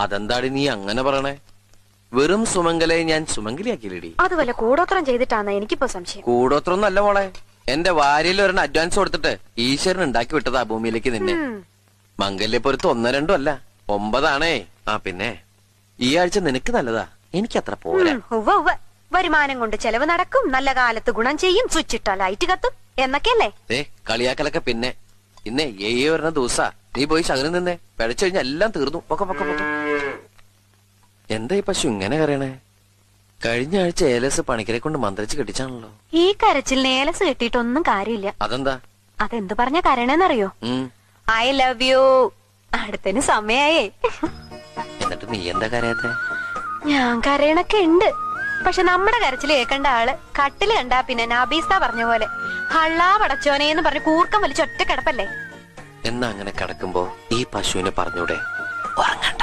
അതെന്താടി നീ അങ്ങനെ പറയണേ? വെറും സുമംഗലയെ ഞാൻ സുമംഗലിയാക്കിയില്ലടി. അത് വല്ല കൂടോത്രം ചെയ്തിട്ടാന്ന് എനിക്കിപ്പോ സംശയം. കൂടോത്രം നല്ല മോളെ. എന്റെ വാരിയിൽ ഒരെണ്ണം അഡ്വാൻസ് കൊടുത്തിട്ട് ഈശ്വരൻ ഉണ്ടാക്കി വിട്ടതാ ഭൂമിയിലേക്ക് നിന്നെ. മംഗല്യപ്പൊരുത്ത് 1 2 അല്ല 9 ആ പിന്നെ ഈ ആഴ്ച നിനക്ക് നല്ലതാ, എനിക്കത്ര പോരാ. വരുമാനം കൊണ്ട് ചെലവ് നടക്കും, നല്ല കാലത്ത് ഗുണം ചെയ്യും, സ്വിച്ച് ഇട്ടാ ലൈറ്റ് കത്തും എന്നൊക്കെയല്ലേ. കളിയാക്കലൊക്കെ പിന്നെ. ഇന്നേ വരുന്ന ദിവസാ. നീ പോയി ശകനം നിന്നേ, പിഴച്ചു കഴിഞ്ഞാൽ എല്ലാം തീർന്നു. പൊക്ക പൊക്ക പൊക്ക. എന്താ ഈ പശു ഇങ്ങനെ കരയണേ? കഴിഞ്ഞ ആഴ്ച ഏലസ് പണിക്കരെ കൊണ്ട് മന്ത്രിച്ച് കെട്ടിച്ചാണല്ലോ. ഈ കരച്ചിൽ ഏലസ് കെട്ടിയിട്ടൊന്നും കാര്യമില്ല. അതെന്താ? അതെന്ത് പറഞ്ഞ കരണേന്നറിയോ? I love you. അടുത്തതിന് സമയായേ. എന്നിട്ട് നീ എന്താ കരയാത്തെ? ഞാൻ കരയണൊക്കെ ഉണ്ട്, പക്ഷെ നമ്മുടെ കരച്ചിൽ കേൾക്കേണ്ട ആള് കട്ടില് കണ്ടാ പിന്നെ നബീസ പറഞ്ഞ പോലെ ഹള്ളാ പടച്ചോനേന്ന് പറഞ്ഞ് കൂർക്കം വലിച്ച് ഒറ്റ കിടപ്പല്ലേ. എന്നാ അങ്ങനെ കിടക്കുമ്പോ ഈ പശുവിനെ പറഞ്ഞൂടെ ഉറങ്ങണ്ട?